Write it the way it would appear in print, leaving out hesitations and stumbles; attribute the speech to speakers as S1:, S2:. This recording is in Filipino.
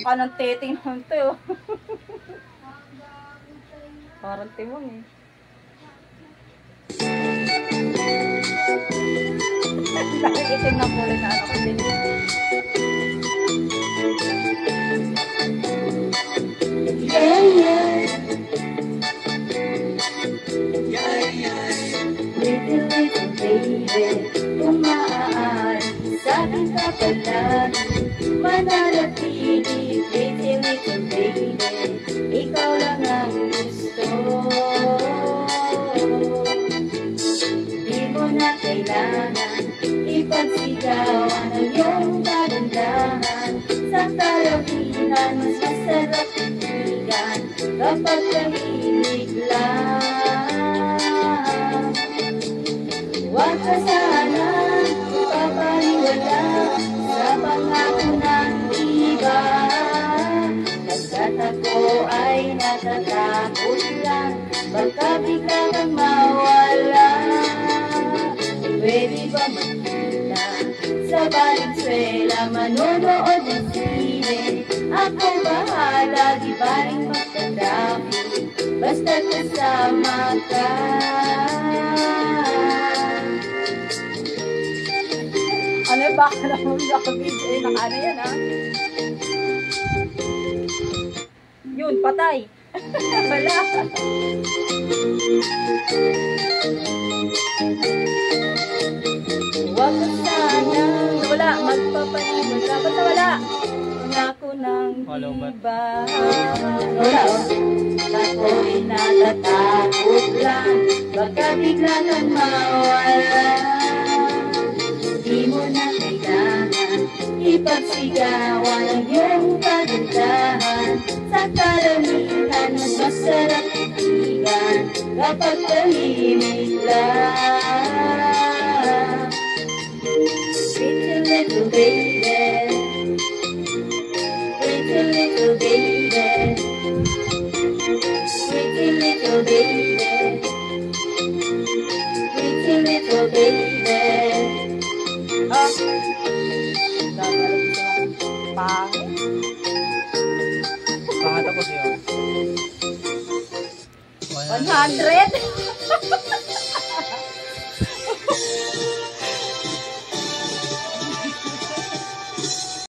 S1: ka ng teting naman to. Parang timong eh. Nakikitim na kulay na ano ko din.
S2: Yeah, yeah. Little, little baby, kung maaari, sa aking kapalagi, mananatili. Little, little baby, ikaw lang ang gusto. Di mo na kailangan ipagsigawan ang iyong kagandahan. Sa kalamihan, mas masarap ikigan kapag tahimik lang. Huwag ka sana ipapaliwala sa pangako ng iba. Pagkat ako ay natatakot lang, baka bigla kang mawala. Pwede ba magkita sa Valenzuela, manonood ng sine? Ako bahala, di ba rin magkadapi, basta kasama ka.
S1: Ano yung baka naman ako video? Eh, naka-ano yan ah. Yun, patay. Wala.
S2: Huwag ka sana
S1: Wala, magpapanimula. Ba't wala? Pangako ng iba.
S2: wala o. Ako'y natatakot lang, baka bigla kang mawala. Di mo na kailangan ipagsigawan ang iyong kagandahan. Sa karamihan, mas masarap ikigan kapag tahimik lang. Little, little baby, little, little baby, little, little baby, little, little baby.
S1: Ah. Gagawin ko lang. Pangit.
S3: Pangat ako siya.
S1: 100?